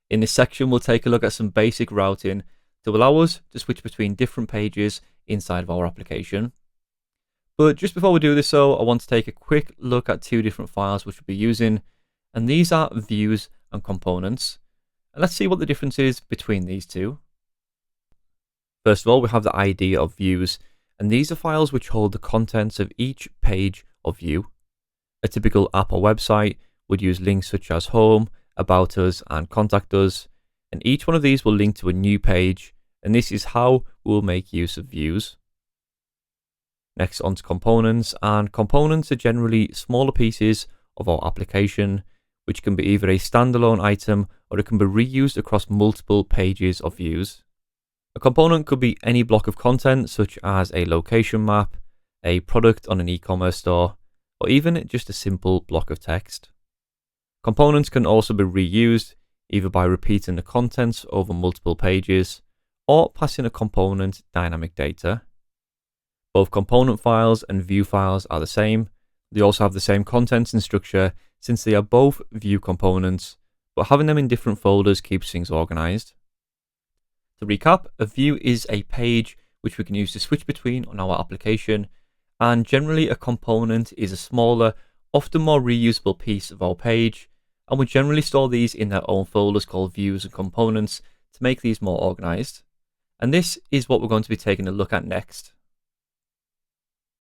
In this section, we'll take a look at some basic routing to allow us to switch between different pages inside of our application. But just before we do this though, I want to take a quick look at two different files which we'll be using, and these are views and components. And let's see what the difference is between these two. First of all, we have the ID of views, and these are files which hold the contents of each page of Vue. A typical app or website would use links such as home, about us, and contact us, and each one of these will link to a new page, and this is how we will make use of views. Next, on to components, and components are generally smaller pieces of our application, which can be either a standalone item or it can be reused across multiple pages of views. A component could be any block of content, such as a location map, a product on an e-commerce store, or even just a simple block of text. Components can also be reused, either by repeating the contents over multiple pages, or passing a component dynamic data. Both component files and Vue files are the same. They also have the same contents and structure since they are both Vue components, but having them in different folders keeps things organized. To recap, a view is a page which we can use to switch between on our application, and generally a component is a smaller, often more reusable piece of our page, and we generally store these in their own folders called views and components to make these more organized. And this is what we're going to be taking a look at next.